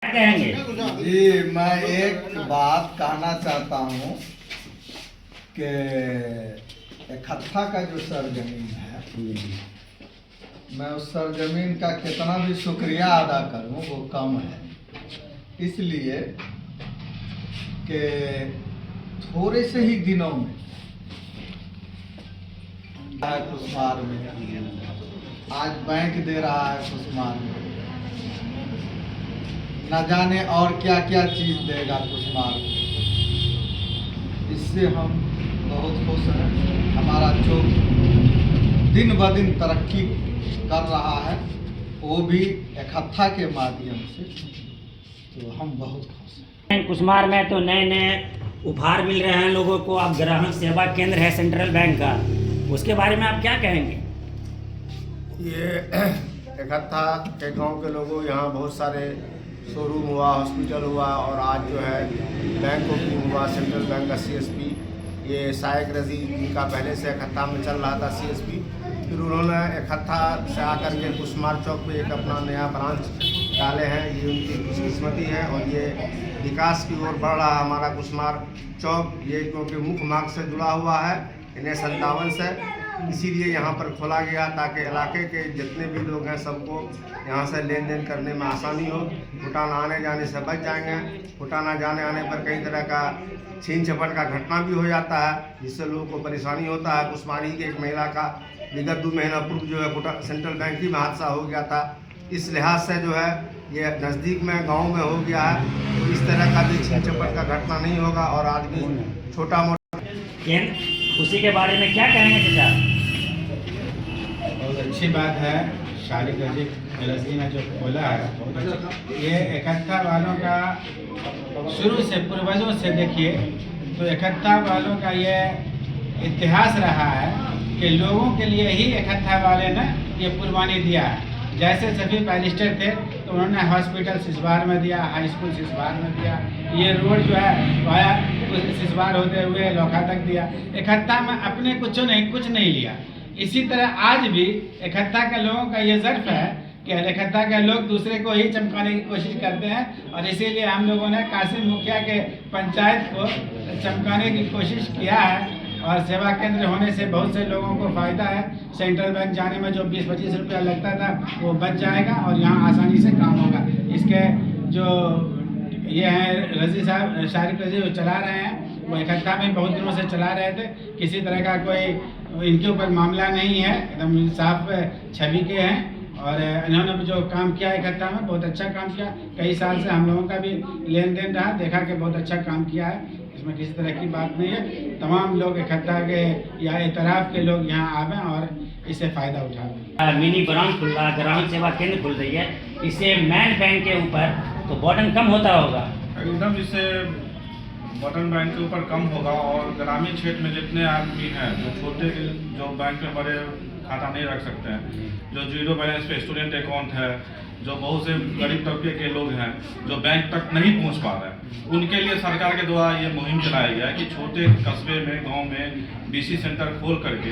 कहेंगे? जी, मैं एक बात कहना चाहता हूँ कि इकट्ठा का जो सरजमीन है, मैं उस सरजमीन का कितना भी शुक्रिया अदा करूँ वो कम है। इसलिए कि थोड़े से ही दिनों में कुसमार में आज बैंक दे रहा है, कुसमार में न जाने और क्या क्या चीज़ देगा कुसमार में। इससे हम बहुत खुश हैं। हमारा चौक दिन ब दिन तरक्की कर रहा है, वो भी इकट्ठा के माध्यम से, तो हम बहुत खुश हैं। कुसमार में तो नए नए उपहार मिल रहे हैं लोगों को। अब ग्राहक सेवा केंद्र है सेंट्रल बैंक का, उसके बारे में आप क्या कहेंगे? ये इकट्ठा के गांव के लोगों, यहाँ बहुत सारे शोरूम हुआ, हॉस्पिटल हुआ, और आज जो है बैंक ओपनिंग हुआ। सेंट्रल बैंक का सीएसपी ये शायक रजी, इनका पहले से इकट्ठा में चल रहा था सीएसपी, फिर उन्होंने इकट्ठा से आकर के कुसमार चौक पे एक अपना नया ब्रांच डाले हैं। ये उनकी खुशकिस्मती है और ये विकास की ओर बढ़ रहा है हमारा कुसमार चौक। ये क्योंकि मुख्य मार्ग से जुड़ा हुआ है 1957 से, इसीलिए यहाँ पर खोला गया ताकि इलाके के जितने भी लोग हैं सबको यहाँ से लेन देन करने में आसानी हो। भूटान आने जाने से बच जाएंगे। भूटान जाने आने पर कई तरह का छीन झपट का घटना भी हो जाता है, जिससे लोगों को परेशानी होता है। कुसमारी के एक महिला का विगत 2 महीना पूर्व जो है सेंट्रल बैंक ही में हादसा हो गया था। इस लिहाज से जो है ये नज़दीक में गाँव में हो गया है, तो इस तरह का भी छीन झपट का घटना नहीं होगा और आदमी छोटा मोटा उसी के बारे में क्या कहेंगे चाचा? बहुत अच्छी बात है, शारिक रजी ने जो बोला है बहुत अच्छा। ये इकट्ठा वालों का शुरू से पूर्वजों से देखिए तो इकट्ठा वालों का ये इतिहास रहा है कि लोगों के लिए ही इकट्ठा वाले ने ये कुर्बानी दिया है। जैसे सभी बैरिस्टर थे तो उन्होंने हॉस्पिटल सिसवार में दिया, हाई स्कूल सिसवार में दिया, ये रोड जो है वाया सिसवार होते हुए लोखा तक दिया। इकट्ठा में अपने कुछ नहीं लिया। इसी तरह आज भी इकट्ठा के लोगों का ये ज़र्फ है कि इकट्ठा के लोग दूसरे को ही चमकाने की कोशिश करते हैं, और इसीलिए हम लोगों ने कासिम मुखिया के पंचायत को चमकाने की कोशिश किया है। और सेवा केंद्र होने से बहुत से लोगों को फ़ायदा है। सेंट्रल बैंक जाने में जो 20-25 रुपया लगता था वो बच जाएगा और यहाँ आसानी से काम होगा। इसके जो ये हैं रजी साहब, शारिक रजी जो चला रहे हैं, वो इकट्ठा में बहुत दिनों से चला रहे थे। किसी तरह का कोई इनके ऊपर मामला नहीं है, एकदम साफ छवि के हैं। और इन्होंने जो काम किया इकट्ठा में बहुत अच्छा काम किया। कई साल से हम लोगों का भी लेन देन रहा, देखा कि बहुत अच्छा काम किया है, इसमें किसी तरह की बात नहीं है। तमाम लोग इकट्ठा के या इतराफ़ के लोग यहाँ आवें और इससे फ़ायदा उठावें। मिनी ब्रांच खुल रहा, ग्राहक सेवा केंद्र खुल रही है, इससे मेन बैंक के ऊपर तो बर्डन कम होता होगा। एकदम इससे बटन बैंक के ऊपर कम होगा, और ग्रामीण क्षेत्र में जितने आदमी हैं जो छोटे जो बैंक में बड़े खाता नहीं रख सकते हैं, जो जीरो बैलेंस पे स्टूडेंट अकाउंट है, जो बहुत से गरीब तबके के लोग हैं जो बैंक तक नहीं पहुंच पा रहे हैं, उनके लिए सरकार के द्वारा ये मुहिम चलाया गया है कि छोटे कस्बे में, गांव में बीसी सेंटर खोल करके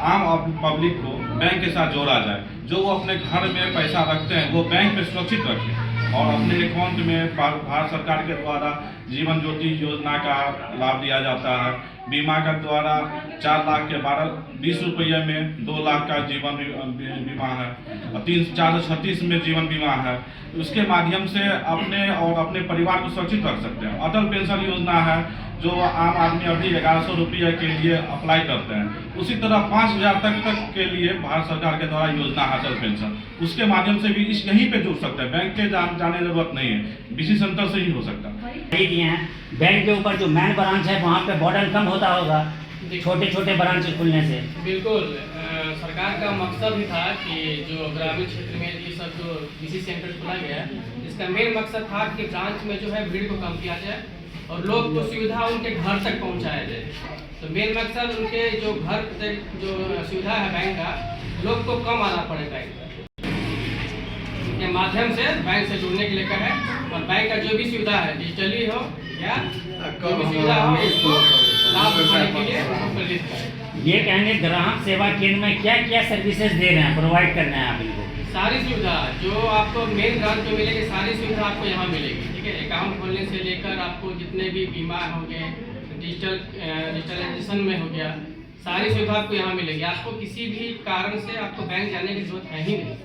आम पब्लिक को बैंक के साथ जोड़ा जाए। जो वो अपने घर में पैसा रखते हैं वो बैंक में सुरक्षित रखें, और अपने अकाउंट में भारत सरकार के द्वारा जीवन ज्योति योजना का लाभ दिया जाता है। बीमा का द्वारा 4 लाख के 20 रुपये में 2 लाख का जीवन बीमा है, और 436 में जीवन बीमा है। उसके माध्यम से अपने और अपने परिवार को सुरक्षित रख सकते हैं। अटल पेंशन योजना है जो आम आदमी अभी 1100 रुपये के लिए अप्लाई करते हैं, उसी तरह 5000 तक के लिए भारत सरकार के द्वारा योजना है अटल पेंशन। उसके माध्यम से भी यहीं पे जुड़ सकते हैं, बैंक के जाने जरूरत नहीं है, बीसी सेंटर से ही हो सकता है। बैंक के ऊपर जो मेन ब्रांच है वहाँ पे बर्डन कम होता होगा छोटे छोटे ब्रांच खुलने से। बिल्कुल, सरकार का मकसद ही था कि जो ग्रामीण क्षेत्र में ये सब जो बीसी सेंटर खुला गया है, इसका मेन मकसद था कि ब्रांच में जो है भीड़ को कम किया जाए और लोग को सुविधा उनके घर तक पहुंचाया जाए। तो मेन मकसद उनके जो घर तक जो सुविधा है बैंक का, लोग को कम आना पड़े बैंक के माध्यम से बैंक से जुड़ने के लिए कहे, और बैंक का जो भी सुविधा है डिजिटली हो या जो भी सुविधा हो इसको लाभ उठाने के लिए प्रेरित करें। ये कहेंगे ग्राहक सेवा केंद्र में क्या क्या सर्विसेज दे रहे हैं, प्रोवाइड कर रहे हैं आप इनको? सारी सुविधा जो आपको मेन ब्रांच में मिलेगी, सारी सुविधा आपको यहाँ मिलेगी। ठीक है, अकाउंट खोलने से लेकर आपको जितने भी बीमा हो गए, डिजिटलाइजेशन में हो गया, सारी सुविधा आपको यहाँ मिलेगी। आपको किसी भी कारण से आपको बैंक जाने की जरूरत है ही नहीं,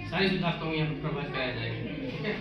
सारी सुविधा आपको यहाँ पर प्रोवाइड कराया जाएगी। ठीक है।